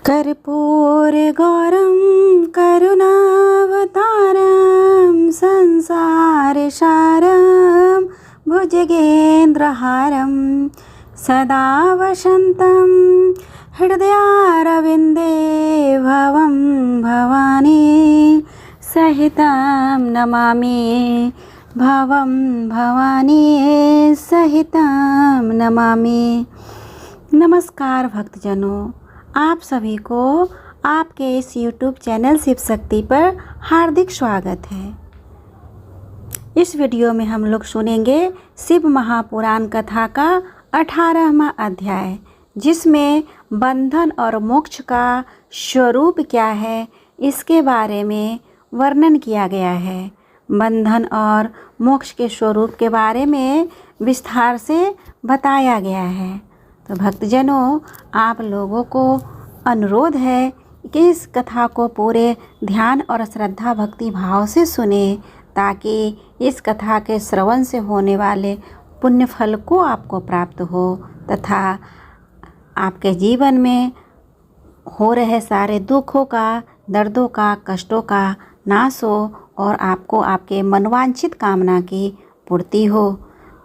कर्पूरगौरं करुणावतारं संसारसारं भुजगेन्द्रहारं सदा वसन्तं हृदयारविन्दे भवं भवानी सहितं नमामि भवं भवानी सहितं नमामि। नमस्कार भक्तजनों, आप सभी को आपके इस YouTube चैनल शिव शक्ति पर हार्दिक स्वागत है। इस वीडियो में हम लोग सुनेंगे शिव महापुराण कथा का 18वां अध्याय, जिसमें बंधन और मोक्ष का स्वरूप क्या है इसके बारे में वर्णन किया गया है। बंधन और मोक्ष के स्वरूप के बारे में विस्तार से बताया गया है। तो भक्तजनों, आप लोगों को अनुरोध है कि इस कथा को पूरे ध्यान और श्रद्धा भक्ति भाव से सुने, ताकि इस कथा के श्रवण से होने वाले पुण्य फल को आपको प्राप्त हो तथा आपके जीवन में हो रहे सारे दुखों का, दर्दों का, कष्टों का नाश हो और आपको आपके मनवांछित कामना की पूर्ति हो।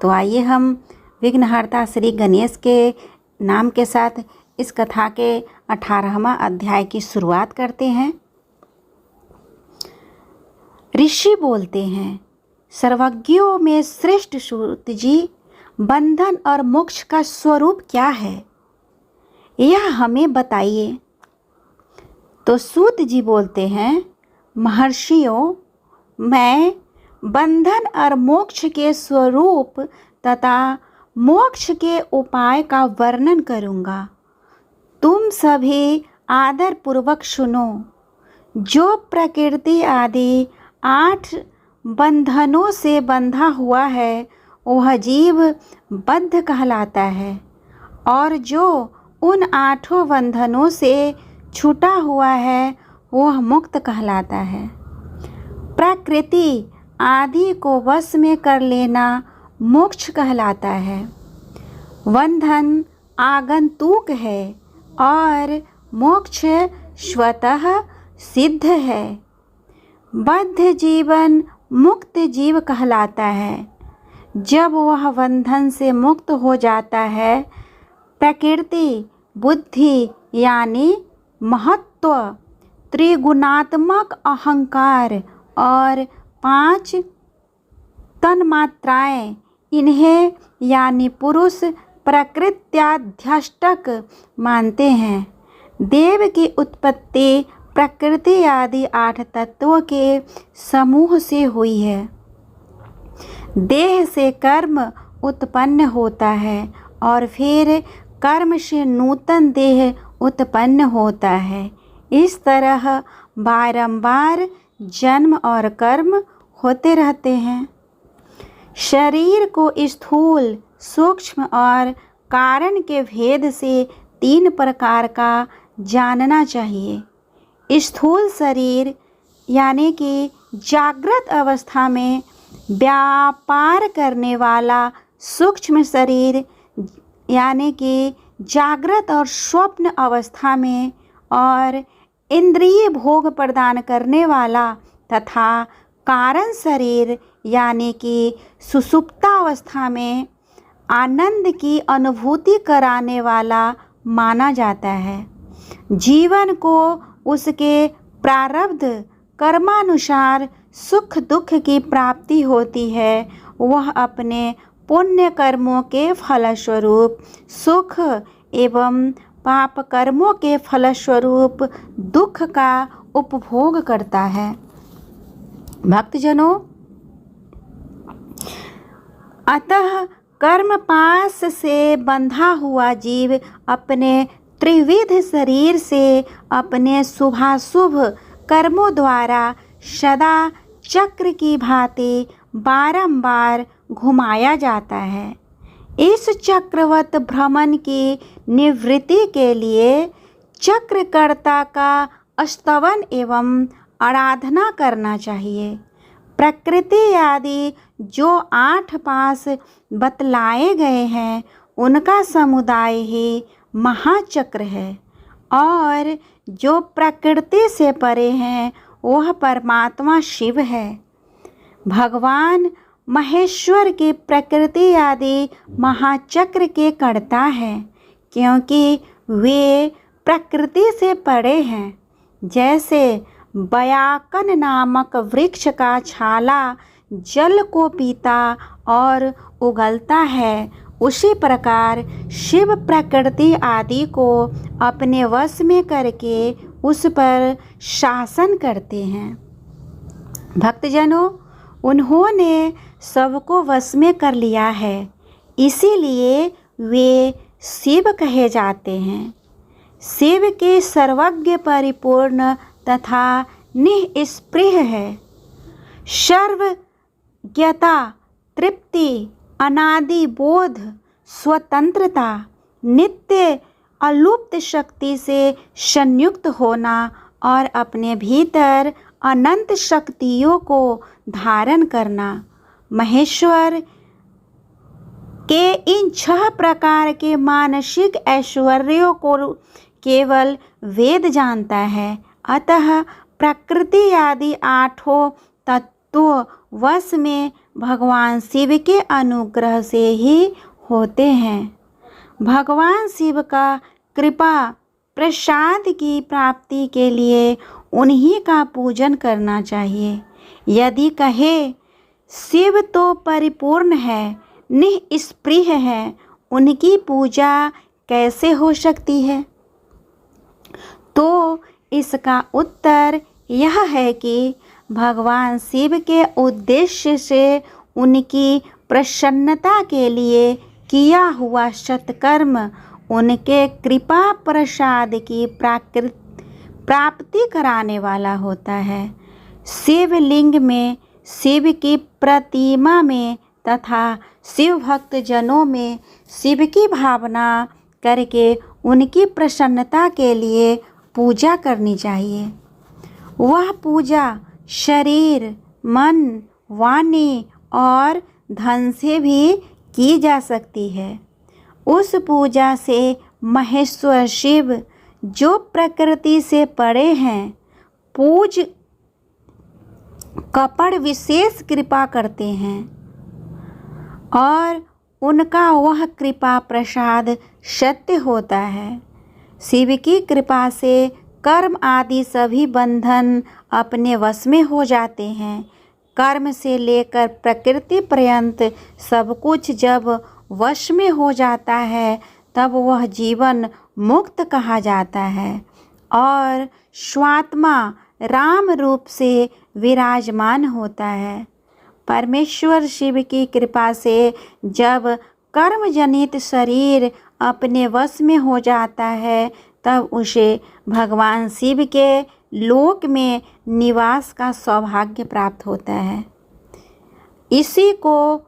तो आइए हम विघ्नहर्ता श्री गणेश के नाम के साथ इस कथा के 18वां अध्याय की शुरुआत करते हैं। ऋषि बोलते हैं, सर्वज्ञों में श्रेष्ठ सूत जी, बंधन और मोक्ष का स्वरूप क्या है, यह हमें बताइए। तो सूत जी बोलते हैं, महर्षियों, मैं बंधन और मोक्ष के स्वरूप तथा मोक्ष के उपाय का वर्णन करूँगा। तुम सभी आदर पूर्वक सुनो। जो प्रकृति आदि 8 बंधनों से बंधा हुआ है वह जीव बद्ध कहलाता है, और जो उन 8 बंधनों से छूटा हुआ है वह मुक्त कहलाता है। प्रकृति आदि को वश में कर लेना मोक्ष कहलाता है। बंधन आगंतुक है और मोक्ष स्वतः सिद्ध है। बद्ध जीवन मुक्त जीव कहलाता है। जब वह बंधन से मुक्त हो जाता है, प्रकृति, बुद्धि यानी महत्व, त्रिगुणात्मक अहंकार और 5 तन्मात्राएं, इन्हें यानी पुरुष प्रकृत्याध्यष्टक मानते हैं। देव की उत्पत्ति प्रकृति आदि 8 तत्वों के समूह से हुई है। देह से कर्म उत्पन्न होता है और फिर कर्म से नूतन देह उत्पन्न होता है। इस तरह बारंबार जन्म और कर्म होते रहते हैं। शरीर को स्थूल, सूक्ष्म और कारण के भेद से 3 प्रकार का जानना चाहिए। स्थूल शरीर यानी कि जागृत अवस्था में व्यापार करने वाला, सूक्ष्म शरीर यानी कि जागृत और स्वप्न अवस्था में, और इंद्रिय भोग प्रदान करने वाला, तथा कारण शरीर यानी कि सुषुप्तावस्था में आनंद की अनुभूति कराने वाला माना जाता है। जीवन को उसके प्रारब्ध कर्मानुसार सुख दुख की प्राप्ति होती है। वह अपने पुण्य कर्मों के फलस्वरूप सुख एवं पाप कर्मों के फलस्वरूप दुख का उपभोग करता है। भक्तजनों, अतः कर्म पाश से बंधा हुआ जीव अपने त्रिविध शरीर से अपने शुभाशुभ कर्मों द्वारा सदा चक्र की भांति बारंबार घुमाया जाता है। इस चक्रवत भ्रमण की निवृत्ति के लिए चक्रकर्ता का स्तवन एवं आराधना करना चाहिए। प्रकृति आदि जो 8 पास बतलाए गए हैं, उनका समुदाय ही महाचक्र है और जो प्रकृति से परे हैं वह परमात्मा शिव है। भगवान महेश्वर की प्रकृति आदि महाचक्र के कर्ता है, क्योंकि वे प्रकृति से परे हैं। जैसे बयाकन नामक वृक्ष का छाला जल को पीता और उगलता है, उसी प्रकार शिव प्रकृति आदि को अपने वश में करके उस पर शासन करते हैं। भक्तजनों, उन्होंने सबको वश में कर लिया है, इसीलिए वे शिव कहे जाते हैं। शिव के सर्वज्ञ, परिपूर्ण तथा निःस्पृह है। सर्वज्ञता, तृप्ति, अनादि बोध, स्वतंत्रता, नित्य अलुप्त शक्ति से संयुक्त होना और अपने भीतर अनंत शक्तियों को धारण करना। महेश्वर के इन 6 प्रकार के मानसिक ऐश्वर्यों को केवल वेद जानता है। अतः प्रकृति आदि 8 तत्वों वश में भगवान शिव के अनुग्रह से ही होते हैं। भगवान शिव का कृपा प्रसाद की प्राप्ति के लिए उन्हीं का पूजन करना चाहिए। यदि कहे शिव तो परिपूर्ण है, निःस्पृह है, उनकी पूजा कैसे हो सकती है? तो इसका उत्तर यह है कि भगवान शिव के उद्देश्य से उनकी प्रसन्नता के लिए किया हुआ सत्कर्म उनके कृपा प्रसाद की प्राप्ति कराने वाला होता है। शिवलिंग में, शिव की प्रतिमा में तथा शिव भक्त जनों में शिव की भावना करके उनकी प्रसन्नता के लिए पूजा करनी चाहिए। वह पूजा शरीर, मन, वाणी और धन से भी की जा सकती है। उस पूजा से महेश्वर शिव, जो प्रकृति से परे हैं, पूज कपड़ विशेष कृपा करते हैं और उनका वह कृपा प्रसाद सत्य होता है। शिव की कृपा से कर्म आदि सभी बंधन अपने वश में हो जाते हैं। कर्म से लेकर प्रकृति पर्यंत सब कुछ जब वश में हो जाता है, तब वह जीवन मुक्त कहा जाता है और स्वात्मा राम रूप से विराजमान होता है। परमेश्वर शिव की कृपा से जब कर्म जनित शरीर अपने वश में हो जाता है, तब उसे भगवान शिव के लोक में निवास का सौभाग्य प्राप्त होता है। इसी को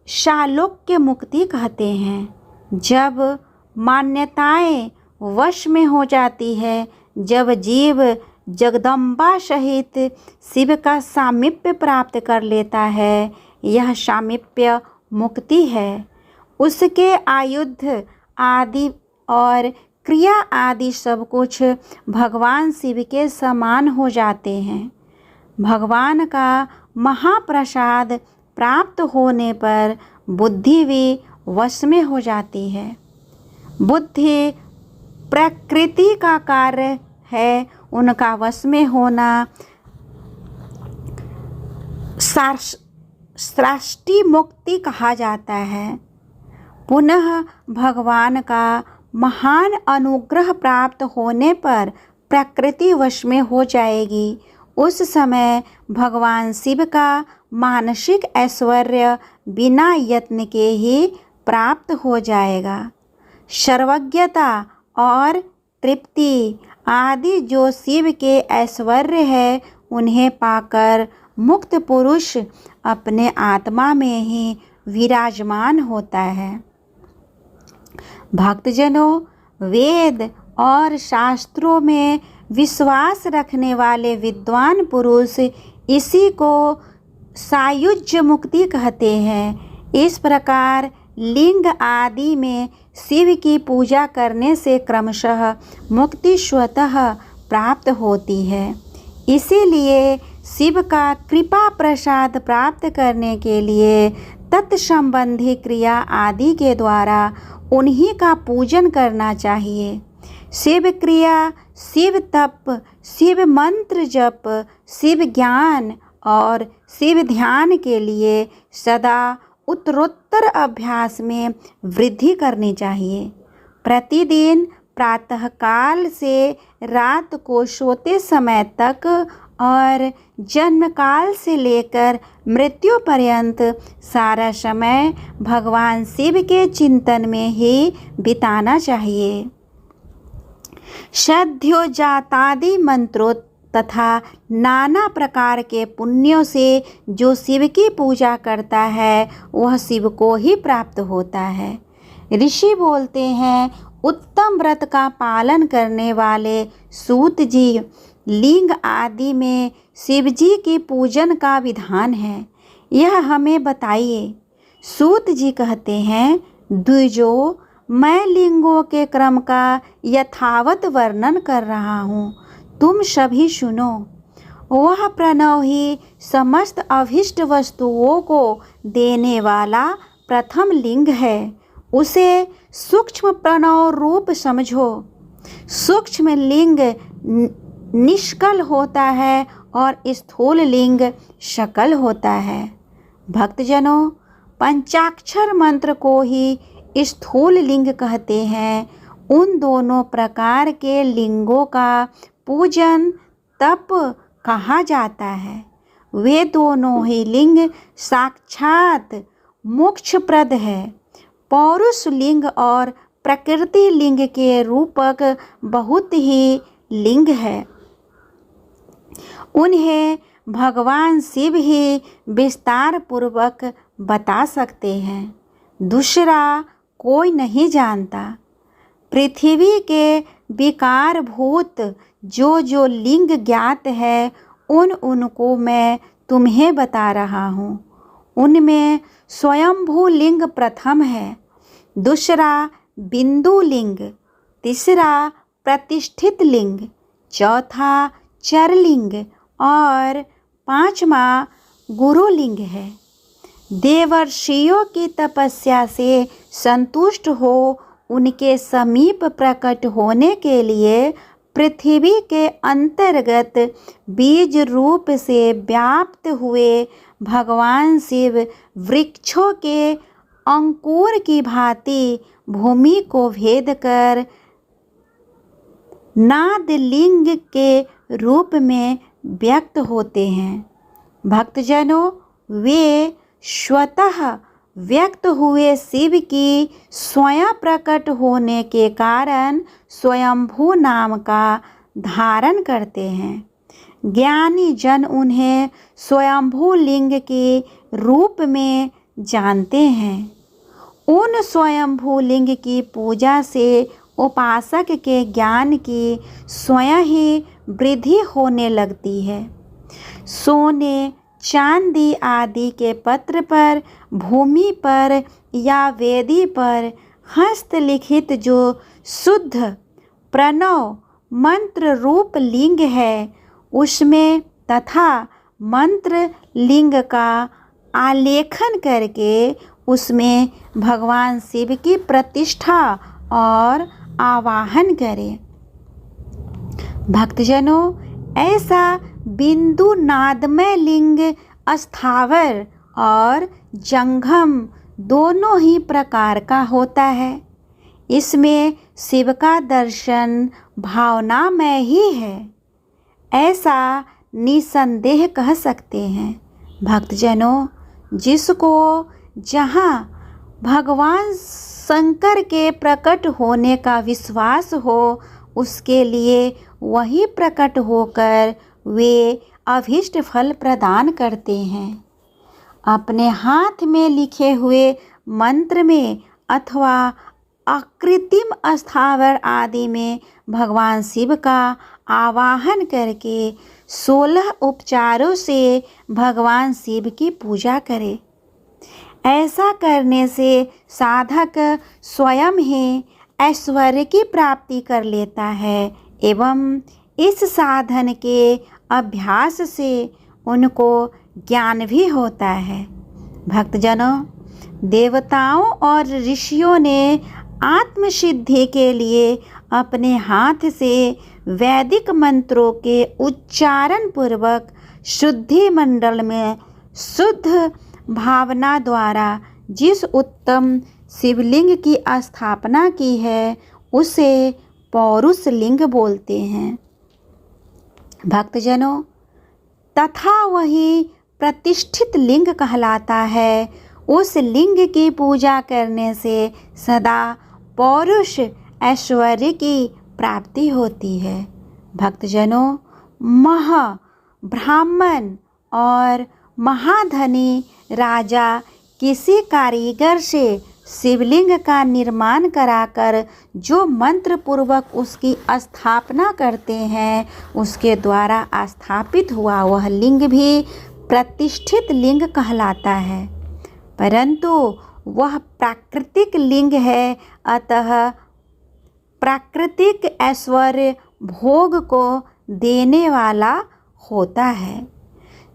शालोक्य मुक्ति कहते हैं। जब मान्यताएं वश में हो जाती है, जब जीव जगदम्बा सहित शिव का सामीप्य प्राप्त कर लेता है, यह सामीप्य मुक्ति है। उसके आयुध आदि और क्रिया आदि सब कुछ भगवान शिव के समान हो जाते हैं। भगवान का महाप्रसाद प्राप्त होने पर बुद्धि भी वश में हो जाती है। बुद्धि प्रकृति का कार्य है, उनका वश में होना सृष्टि मुक्ति कहा जाता है। पुनः भगवान का महान अनुग्रह प्राप्त होने पर प्रकृति वश में हो जाएगी। उस समय भगवान शिव का मानसिक ऐश्वर्य बिना यत्न के ही प्राप्त हो जाएगा। सर्वज्ञता और तृप्ति आदि जो शिव के ऐश्वर्य है, उन्हें पाकर मुक्त पुरुष अपने आत्मा में ही विराजमान होता है। भक्तजनों, वेद और शास्त्रों में विश्वास रखने वाले विद्वान पुरुष इसी को सायुज्य मुक्ति कहते हैं। इस प्रकार लिंग आदि में शिव की पूजा करने से क्रमशः मुक्ति स्वतः प्राप्त होती है। इसीलिए शिव का कृपा प्रसाद प्राप्त करने के लिए तत्संबंधी क्रिया आदि के द्वारा उन्हीं का पूजन करना चाहिए। शिव क्रिया, शिव तप, शिव मंत्र जप, शिव ज्ञान और शिव ध्यान के लिए सदा उत्तरोत्तर अभ्यास में वृद्धि करनी चाहिए। प्रतिदिन प्रातःकाल से रात को सोते समय तक और जन्मकाल से लेकर मृत्यु पर्यंत सारा समय भगवान शिव के चिंतन में ही बिताना चाहिए। षड्योजातादि मंत्रों तथा नाना प्रकार के पुण्यों से जो शिव की पूजा करता है वह शिव को ही प्राप्त होता है। ऋषि बोलते हैं, उत्तम व्रत का पालन करने वाले सूत जी, लिंग आदि में शिव जी की पूजन का विधान है, यह हमें बताइए। सूत जी कहते हैं, द्विजो, मैं लिंगों के क्रम का यथावत वर्णन कर रहा हूँ, तुम सभी सुनो। वह प्रणव ही समस्त अभीष्ट वस्तुओं को देने वाला प्रथम लिंग है। उसे सूक्ष्म प्रणव रूप समझो। सूक्ष्म लिंग निष्कल होता है और स्थूल लिंग सकल होता है। भक्तजनों, पंचाक्षर मंत्र को ही स्थूल लिंग कहते हैं। उन दोनों प्रकार के लिंगों का पूजन तप कहा जाता है। वे दोनों ही लिंग साक्षात मोक्षप्रद है। पौरुष लिंग और प्रकृति लिंग के रूपक बहुत ही लिंग है। उन्हें भगवान शिव ही विस्तार पूर्वक बता सकते हैं, दूसरा कोई नहीं जानता। पृथ्वी के विकारभूत जो लिंग ज्ञात है उनको मैं तुम्हें बता रहा हूँ। उनमें स्वयंभू लिंग प्रथम है, दूसरा बिंदु लिंग, तीसरा प्रतिष्ठित लिंग, चौथा चरलिंग और पांचवा गुरुलिंग है। देवर्षियों की तपस्या से संतुष्ट हो उनके समीप प्रकट होने के लिए पृथ्वी के अंतर्गत बीज रूप से व्याप्त हुए भगवान शिव वृक्षों के अंकुर की भांति भूमि को भेद कर नादलिंग के रूप में व्यक्त होते हैं। भक्तजनों, वे स्वतः व्यक्त हुए शिव की स्वयं प्रकट होने के कारण स्वयंभू नाम का धारण करते हैं। ज्ञानी जन उन्हें स्वयंभू लिंग के रूप में जानते हैं। उन स्वयंभू लिंग की पूजा से उपासक के ज्ञान की स्वयं ही वृद्धि होने लगती है। सोने, चांदी आदि के पत्र पर, भूमि पर या वेदी पर हस्तलिखित जो शुद्ध प्रणव मंत्र रूप लिंग है, उसमें तथा मंत्र लिंग का आलेखन करके उसमें भगवान शिव की प्रतिष्ठा और आवाहन करें। भक्तजनों, ऐसा बिंदु नादमय लिंग स्थावर और जंगम दोनों ही प्रकार का होता है। इसमें शिव का दर्शन भावनामय ही है, ऐसा निसंदेह कह सकते हैं। भक्तजनों, जिसको जहाँ भगवान शंकर के प्रकट होने का विश्वास हो, उसके लिए वही प्रकट होकर वे अभीष्ट फल प्रदान करते हैं। अपने हाथ में लिखे हुए मंत्र में अथवा अकृत्रिम स्थावर आदि में भगवान शिव का आवाहन करके 16 उपचारों से भगवान शिव की पूजा करें। ऐसा करने से साधक स्वयं ही ऐश्वर्य की प्राप्ति कर लेता है एवं इस साधन के अभ्यास से उनको ज्ञान भी होता है। भक्तजनों, देवताओं और ऋषियों ने आत्मसिद्धि के लिए अपने हाथ से वैदिक मंत्रों के उच्चारण पूर्वक शुद्धि मंडल में शुद्ध भावना द्वारा जिस उत्तम शिवलिंग की स्थापना की है उसे पौरुष लिंग बोलते हैं। भक्तजनों, तथा वही प्रतिष्ठित लिंग कहलाता है। उस लिंग की पूजा करने से सदा पौरुष ऐश्वर्य की प्राप्ति होती है। भक्तजनों, ब्राह्मण और महाधनी राजा किसी कारीगर से शिवलिंग का निर्माण कराकर जो मंत्र पूर्वक उसकी स्थापना करते हैं उसके द्वारा स्थापित हुआ वह लिंग भी प्रतिष्ठित लिंग कहलाता है, परंतु वह प्राकृतिक लिंग है, अतः प्राकृतिक ऐश्वर्य भोग को देने वाला होता है।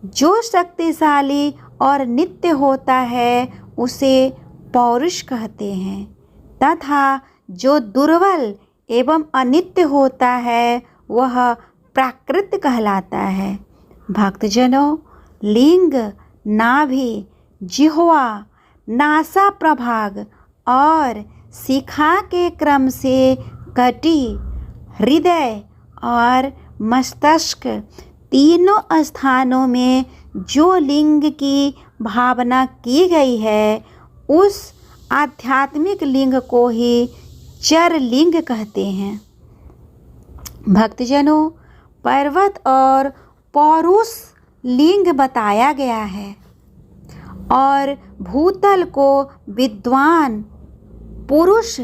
जो शक्तिशाली और नित्य होता है उसे पौरुष कहते हैं तथा जो दुर्बल एवं अनित्य होता है वह प्राकृत कहलाता है। भक्तजनों, लिंग, नाभि, जिह्वा, नासा प्रभाग और शिखा के क्रम से कटी, हृदय और मस्तिष्क तीनों स्थानों में जो लिंग की भावना की गई है उस आध्यात्मिक लिंग को ही चर लिंग कहते हैं। भक्तजनों, पर्वत और पौरुष लिंग बताया गया है और भूतल को विद्वान पुरुष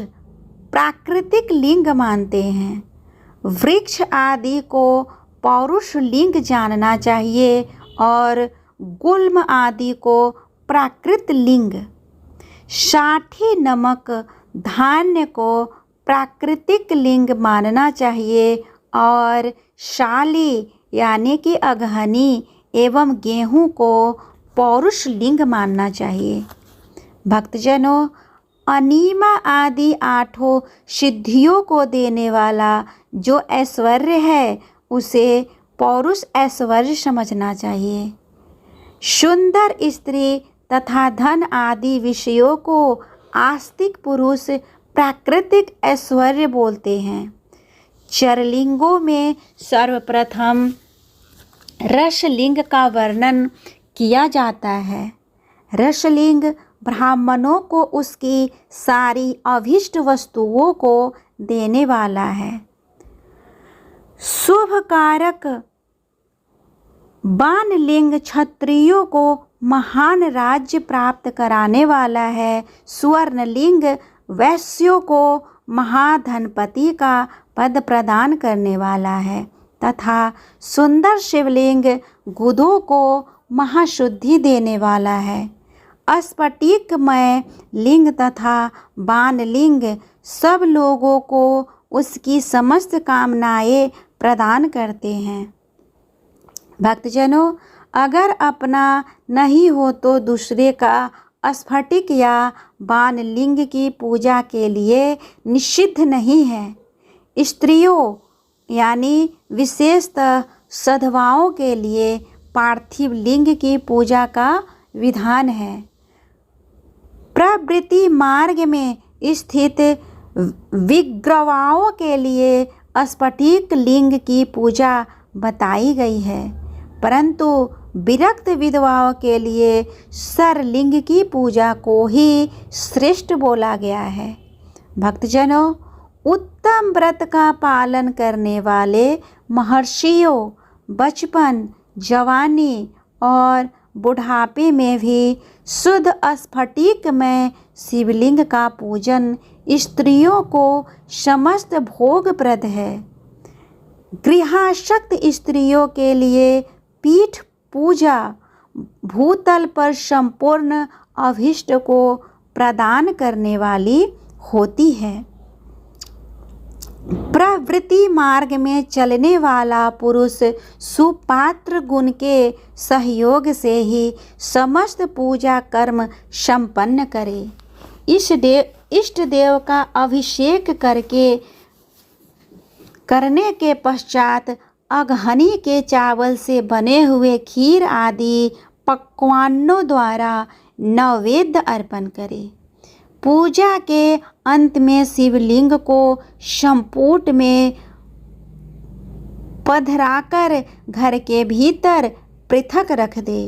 प्राकृतिक लिंग मानते हैं। वृक्ष आदि को पौरुष लिंग जानना चाहिए और गुल्म आदि को प्राकृत लिंग, साठी नमक धान्य को प्राकृतिक लिंग मानना चाहिए और शाली यानी कि अगहनी एवं गेहूं को पौरुष लिंग मानना चाहिए। भक्तजनों, अनीमा आदि आठों सिद्धियों को देने वाला जो ऐश्वर्य है उसे पौरुष ऐश्वर्य समझना चाहिए। सुंदर स्त्री तथा धन आदि विषयों को आस्तिक पुरुष प्राकृतिक ऐश्वर्य बोलते हैं। चरलिंगों में सर्वप्रथम रसलिंग का वर्णन किया जाता है। रसलिंग ब्राह्मणों को उसकी सारी अभीष्ट वस्तुओं को देने वाला है। शुभ कारक बाणलिंग क्षत्रियों को महान राज्य प्राप्त कराने वाला है। स्वर्णलिंग वैश्यों को महाधनपति का पद प्रदान करने वाला है तथा सुंदर शिवलिंग गुदों को महाशुद्धि देने वाला है। स्फटिकमय लिंग तथा बाणलिंग सब लोगों को उसकी समस्त कामनाएं प्रदान करते हैं। भक्तजनों, अगर अपना नहीं हो तो दूसरे का स्फटिक या बाणलिंग की पूजा के लिए निषिद्ध नहीं है। स्त्रियों यानी विशेषतः साधवाओं के लिए पार्थिव लिंग की पूजा का विधान है। प्रवृत्ति मार्ग में स्थित विग्रवाओं के लिए स्फटिक लिंग की पूजा बताई गई है, परंतु विरक्त विधवाओं के लिए सरलिंग की पूजा को ही श्रेष्ठ बोला गया है। भक्तजनों, उत्तम व्रत का पालन करने वाले महर्षियों बचपन, जवानी और बुढ़ापे में भी शुद्ध स्फटिक में शिवलिंग का पूजन स्त्रियों को समस्त भोगप्रद है। गृहासक्त स्त्रियों के लिए पीठ पूजा भूतल पर संपूर्ण अभीष्ट को प्रदान करने वाली होती है। प्रवृत्ति मार्ग में चलने वाला पुरुष सुपात्र गुण के सहयोग से ही समस्त पूजा कर्म संपन्न करे। इष्ट देव का अभिषेक करने के पश्चात अगहनी के चावल से बने हुए खीर आदि पकवानों द्वारा नैवेद्य अर्पण करे। पूजा के अंत में शिवलिंग को संपुट में पधराकर घर के भीतर पृथक रख दे।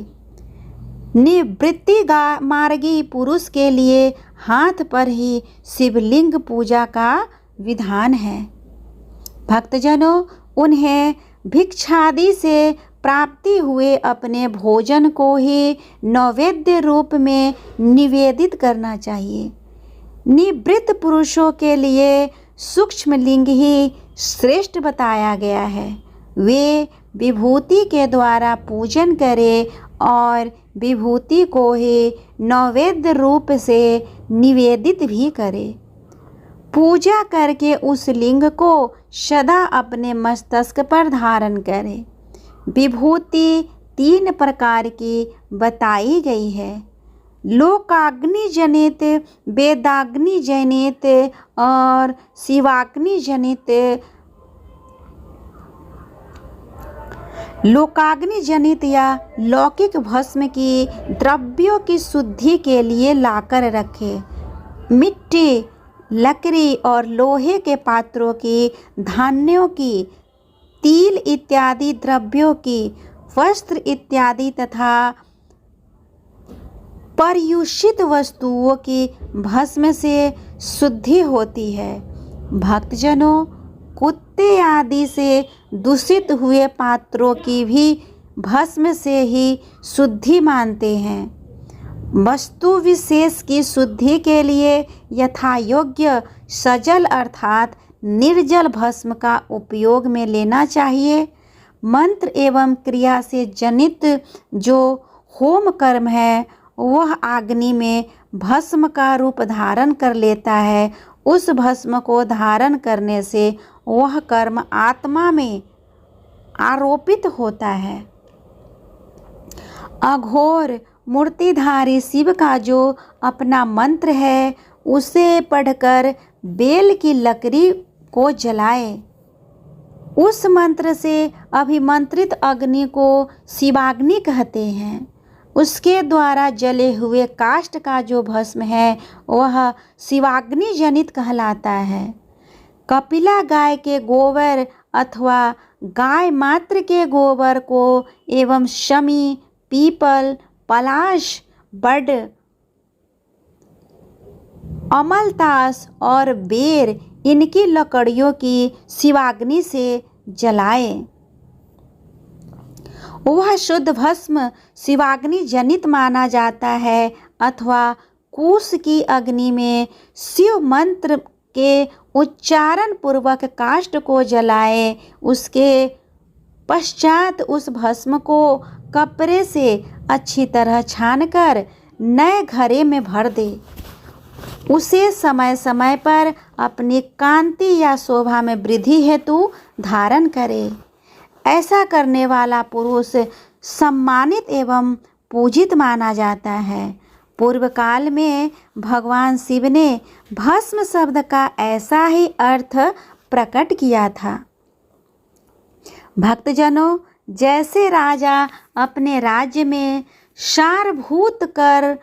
निवृत्ति मार्गी पुरुष के लिए हाथ पर ही शिवलिंग पूजा का विधान है। भक्तजनों, उन्हें भिक्षादि से प्राप्ति हुए अपने भोजन को ही नैवेद्य रूप में निवेदित करना चाहिए। निवृत्त पुरुषों के लिए सूक्ष्म लिंग ही श्रेष्ठ बताया गया है। वे विभूति के द्वारा पूजन करें और विभूति को ही नैवेद्य रूप से निवेदित भी करें। पूजा करके उस लिंग को सदा अपने मस्तक पर धारण करें। विभूति 3 प्रकार की बताई गई है: लोकाग्नि जनित, वेदाग्नि जनित और शिवाग्नि जनित। लोकाग्नि जनित या लौकिक भस्म की द्रव्यों की शुद्धि के लिए लाकर रखे। मिट्टी, लकड़ी और लोहे के पात्रों की, धान्यों की, तिल इत्यादि द्रव्यों की, वस्त्र इत्यादि तथा पर्युषित वस्तुओं की भस्म से शुद्धि होती है। भक्तजनों, कुत्ते आदि से दूषित हुए पात्रों की भी भस्म से ही शुद्धि मानते हैं। वस्तु विशेष की शुद्धि के लिए यथा योग्य सजल अर्थात निर्जल भस्म का उपयोग में लेना चाहिए। मंत्र एवं क्रिया से जनित जो होम कर्म है वह अग्नि में भस्म का रूप धारण कर लेता है। उस भस्म को धारण करने से वह कर्म आत्मा में आरोपित होता है। अघोर मूर्तिधारी शिव का जो अपना मंत्र है उसे पढ़कर बेल की लकड़ी को जलाए। उस मंत्र से अभिमंत्रित अग्नि को शिवाग्नि कहते हैं। उसके द्वारा जले हुए काष्ठ का जो भस्म है वह शिवाग्नि जनित कहलाता है। कपिला गाय के गोबर अथवा गाय मात्र के गोबर को एवं शमी, पीपल, पलाश, बड़, अमलतास और बेर इनकी लकड़ियों की शिवाग्नि से जलाए। वह शुद्ध भस्म शिवाग्नि जनित माना जाता है। अथवा कुश की अग्नि में शिव मंत्र के उच्चारण पूर्वक काष्ठ को जलाए। उसके पश्चात उस भस्म को कपड़े से अच्छी तरह छानकर नए घड़े में भर दे। उसे समय समय पर अपनी कांति या शोभा में वृद्धि हेतु धारण करे। ऐसा करने वाला पुरुष सम्मानित एवं पूजित माना जाता है। पूर्व काल में भगवान शिव ने भस्म शब्द का ऐसा ही अर्थ प्रकट किया था। भक्तजनों, जैसे राजा अपने राज्य में सारभूत कर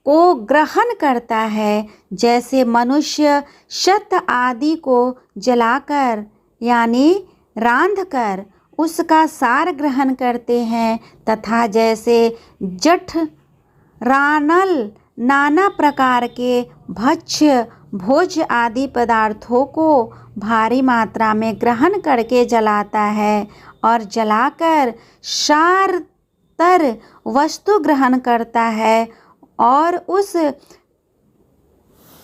को ग्रहण करता है, जैसे मनुष्य सत्य आदि को जलाकर यानी रांधकर उसका सार ग्रहण करते हैं, तथा जैसे जठ रानल नाना प्रकार के भक्ष्य भोज्य आदि पदार्थों को भारी मात्रा में ग्रहण करके जलाता है और जलाकर सार तर वस्तु ग्रहण करता है और उस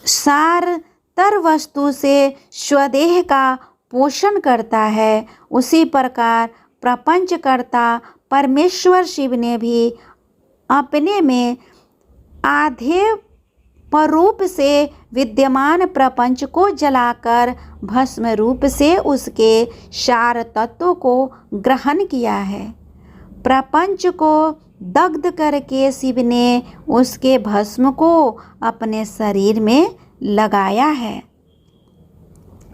सार तर वस्तु से स्वदेह का पोषण करता है, उसी प्रकार प्रपंचकर्ता परमेश्वर शिव ने भी अपने में आधे रूप से विद्यमान प्रपंच को जलाकर भस्म रूप से उसके सार तत्व को ग्रहण किया है। प्रपंच को दग्ध करके शिव ने उसके भस्म को अपने शरीर में लगाया है।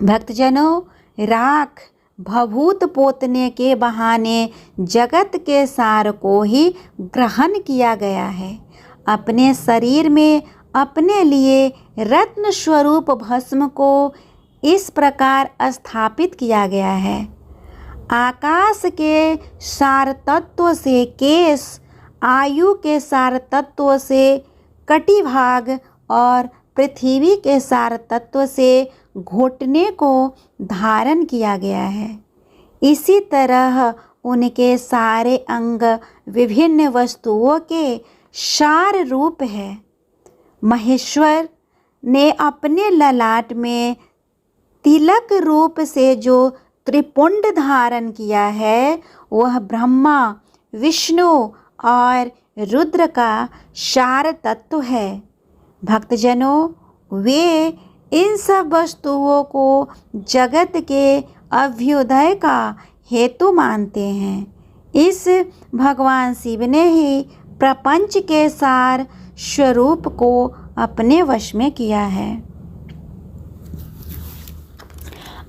भक्तजनों, राख भभूत पोतने के बहाने जगत के सार को ही ग्रहण किया गया है। अपने शरीर में अपने लिए रत्न स्वरूप भस्म को इस प्रकार स्थापित किया गया है। आकाश के सार तत्व से केश, आयु के सार तत्व से कटिभाग और पृथ्वी के सार तत्व से घुटने को धारण किया गया है। इसी तरह उनके सारे अंग विभिन्न वस्तुओं के सार रूप है। महेश्वर ने अपने ललाट में तिलक रूप से जो त्रिपुंड धारण किया है वह ब्रह्मा, विष्णु और रुद्र का सार तत्व है। भक्तजनों, वे इन सब वस्तुओं को जगत के अभ्युदय का हेतु मानते हैं। इस भगवान शिव ने ही प्रपंच के सार स्वरूप को अपने वश में किया है।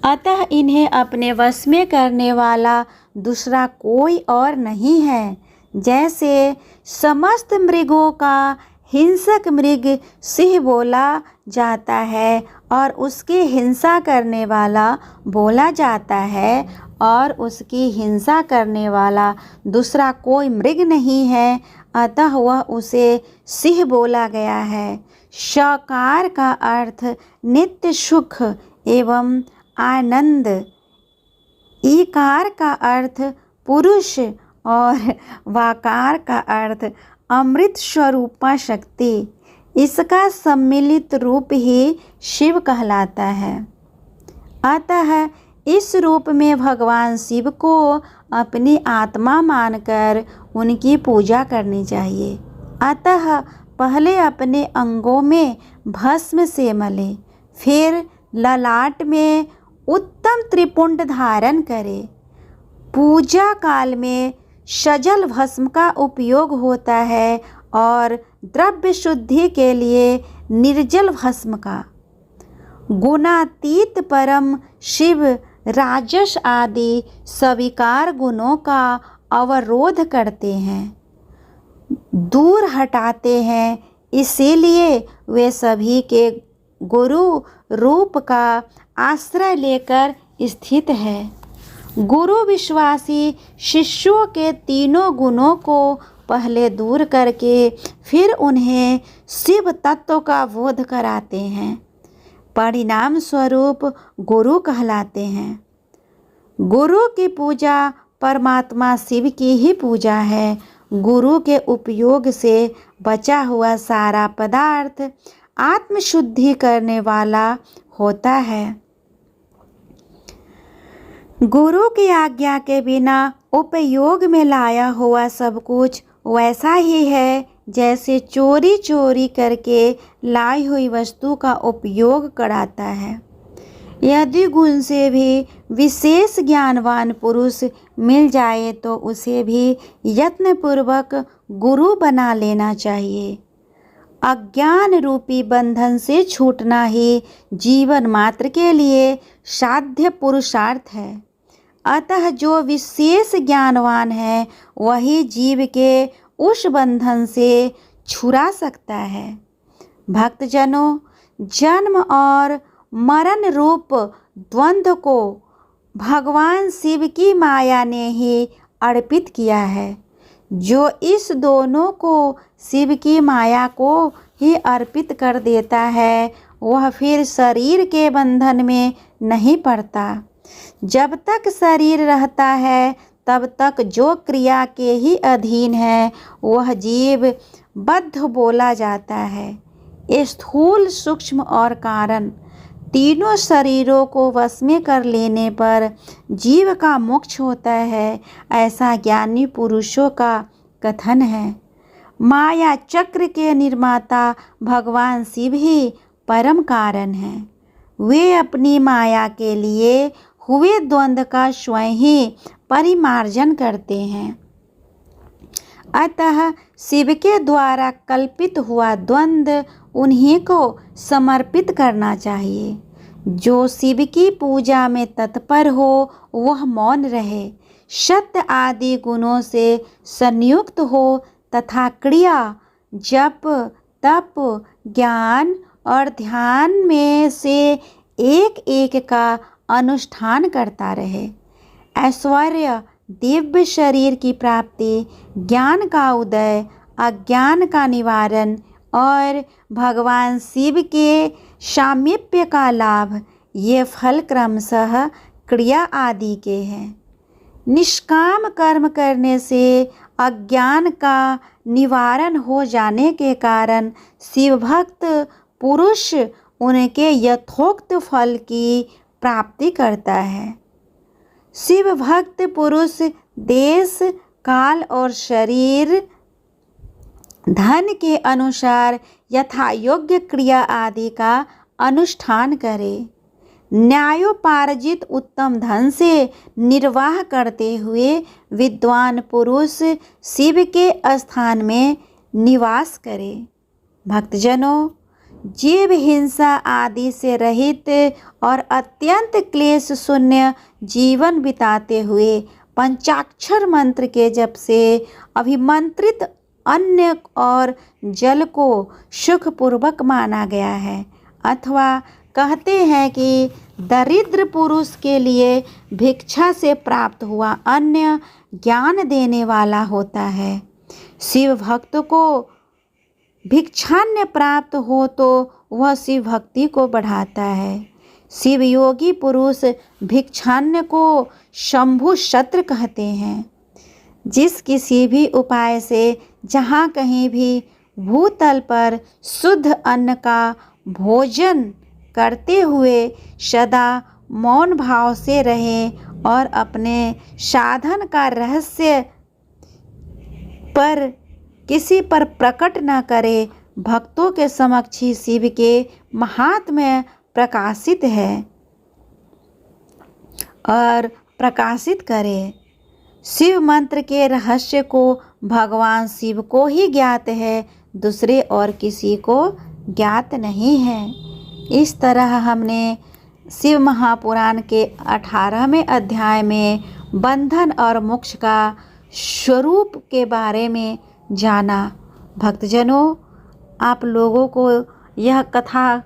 अतः इन्हें अपने वश में करने वाला दूसरा कोई और नहीं है। जैसे समस्त मृगों का हिंसक मृग सिंह बोला जाता है और उसकी हिंसा करने वाला बोला जाता है, और उसकी हिंसा करने वाला दूसरा कोई मृग नहीं है, अतः वह उसे सिंह बोला गया है। सकार का अर्थ नित्य सुख एवं आनंद, ईकार का अर्थ पुरुष और वाकार का अर्थ अमृत स्वरूपा शक्ति। इसका सम्मिलित रूप ही शिव कहलाता है। अतः इस रूप में भगवान शिव को अपनी आत्मा मानकर उनकी पूजा करनी चाहिए। अतः पहले अपने अंगों में भस्म से मले, फिर ललाट में उत्तम त्रिपुंड धारण करे। पूजा काल में सजल भस्म का उपयोग होता है और द्रव्य शुद्धि के लिए निर्जल भस्म का। गुणातीत परम शिव राजस आदि स्वीकार गुणों का अवरोध करते हैं, दूर हटाते हैं। इसीलिए वे सभी के गुरु रूप का आश्रय लेकर स्थित है। गुरु विश्वासी शिष्यों के तीनों गुणों को पहले दूर करके फिर उन्हें शिव तत्व का बोध कराते हैं। परिणाम स्वरूप गुरु कहलाते हैं। गुरु की पूजा परमात्मा शिव की ही पूजा है। गुरु के उपयोग से बचा हुआ सारा पदार्थ आत्मशुद्धि करने वाला होता है। गुरु की आज्ञा के बिना उपयोग में लाया हुआ सब कुछ वैसा ही है जैसे चोरी चोरी करके लाई हुई वस्तु का उपयोग कराता है। यदि गुण से भी विशेष ज्ञानवान पुरुष मिल जाए तो उसे भी यत्नपूर्वक गुरु बना लेना चाहिए। अज्ञान रूपी बंधन से छूटना ही जीवन मात्र के लिए साध्य पुरुषार्थ है। अतः जो विशेष ज्ञानवान है वही जीव के उस बंधन से छुड़ा सकता है। भक्तजनों, जन्म और मरण रूप द्वंद्व को भगवान शिव की माया ने ही अर्पित किया है। जो इस दोनों को शिव की माया को ही अर्पित कर देता है वह फिर शरीर के बंधन में नहीं पड़ता। जब तक शरीर रहता है तब तक जो क्रिया के ही अधीन है वह जीव बद्ध बोला जाता है। स्थूल, सूक्ष्म और कारण तीनों शरीरों को वश में कर लेने पर जीव का मोक्ष होता है, ऐसा ज्ञानी पुरुषों का कथन है। माया चक्र के निर्माता भगवान शिव ही परम कारण हैं। वे अपनी माया के लिए हुए द्वंद्व का स्वयं ही परिमार्जन करते हैं। अतः शिव के द्वारा कल्पित हुआ द्वंद्व उन्हीं को समर्पित करना चाहिए। जो शिव की पूजा में तत्पर हो वह मौन रहे, सत्य आदि गुणों से संयुक्त हो तथा क्रिया, जप, तप, ज्ञान और ध्यान में से एक एक का अनुष्ठान करता रहे। ऐश्वर्य, दिव्य शरीर की प्राप्ति, ज्ञान का उदय, अज्ञान का निवारण और भगवान शिव के सामीप्य का लाभ, ये फल क्रमशः क्रिया आदि के हैं। निष्काम कर्म करने से अज्ञान का निवारण हो जाने के कारण शिव भक्त पुरुष उनके यथोक्त फल की प्राप्ति करता है। शिव भक्त पुरुष देश, काल और शरीर, धन के अनुसार यथा योग्य क्रिया आदि का अनुष्ठान करे। न्यायोपार्जित उत्तम धन से निर्वाह करते हुए विद्वान पुरुष शिव के स्थान में निवास करे। भक्तजनों, जीव हिंसा आदि से रहित और अत्यंत क्लेश शून्य जीवन बिताते हुए पंचाक्षर मंत्र के जप से अभिमंत्रित अन्न और जल को सुखपूर्वक माना गया है। अथवा कहते हैं कि दरिद्र पुरुष के लिए भिक्षा से प्राप्त हुआ अन्न ज्ञान देने वाला होता है। शिव भक्त को भिक्षान्न प्राप्त हो तो वह शिव भक्ति को बढ़ाता है। शिव योगी पुरुष भिक्षान्न को शंभु शत्र कहते हैं। जिस किसी भी उपाय से जहाँ कहीं भी भूतल पर शुद्ध अन्न का भोजन करते हुए सदा मौन भाव से रहें और अपने साधन का रहस्य पर किसी पर प्रकट न करे, भक्तों के समक्ष ही शिव के महात्म्य प्रकाशित है और प्रकाशित करे। शिव मंत्र के रहस्य को भगवान शिव को ही ज्ञात है, दूसरे और किसी को ज्ञात नहीं है। इस तरह हमने शिव महापुराण के 18वें अध्याय में बंधन और मोक्ष का स्वरूप के बारे में जाना। भक्तजनों, आप लोगों को यह कथा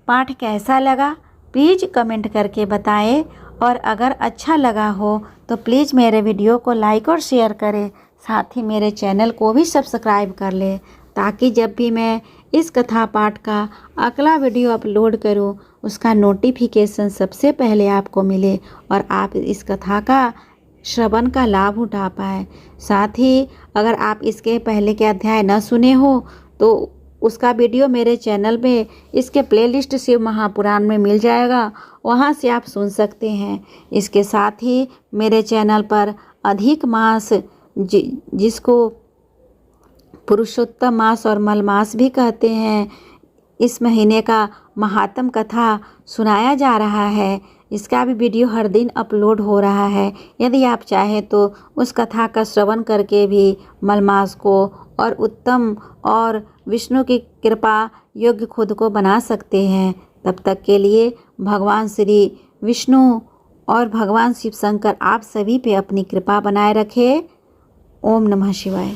पाठ कैसा लगा प्लीज़ कमेंट करके बताएं, और अगर अच्छा लगा हो तो प्लीज़ मेरे वीडियो को लाइक और शेयर करें। साथ ही मेरे चैनल को भी सब्सक्राइब कर लें, ताकि जब भी मैं इस कथा पाठ का अगला वीडियो अपलोड करूं उसका नोटिफिकेशन सबसे पहले आपको मिले और आप इस कथा का श्रवण का लाभ उठा पाए। साथ ही अगर आप इसके पहले के अध्याय न सुने हो तो उसका वीडियो मेरे चैनल में इसके प्लेलिस्ट शिव महापुराण में मिल जाएगा, वहां से आप सुन सकते हैं। इसके साथ ही मेरे चैनल पर अधिक मास जिसको पुरुषोत्तम मास और मल मास भी कहते हैं, इस महीने का महात्म कथा सुनाया जा रहा है। इसका भी वीडियो हर दिन अपलोड हो रहा है। यदि आप चाहें तो उस कथा का श्रवण करके भी मलमास को और उत्तम और विष्णु की कृपा योग्य खुद को बना सकते हैं। तब तक के लिए भगवान श्री विष्णु और भगवान शिव शंकर आप सभी पे अपनी कृपा बनाए रखे। ओम नमः शिवाय।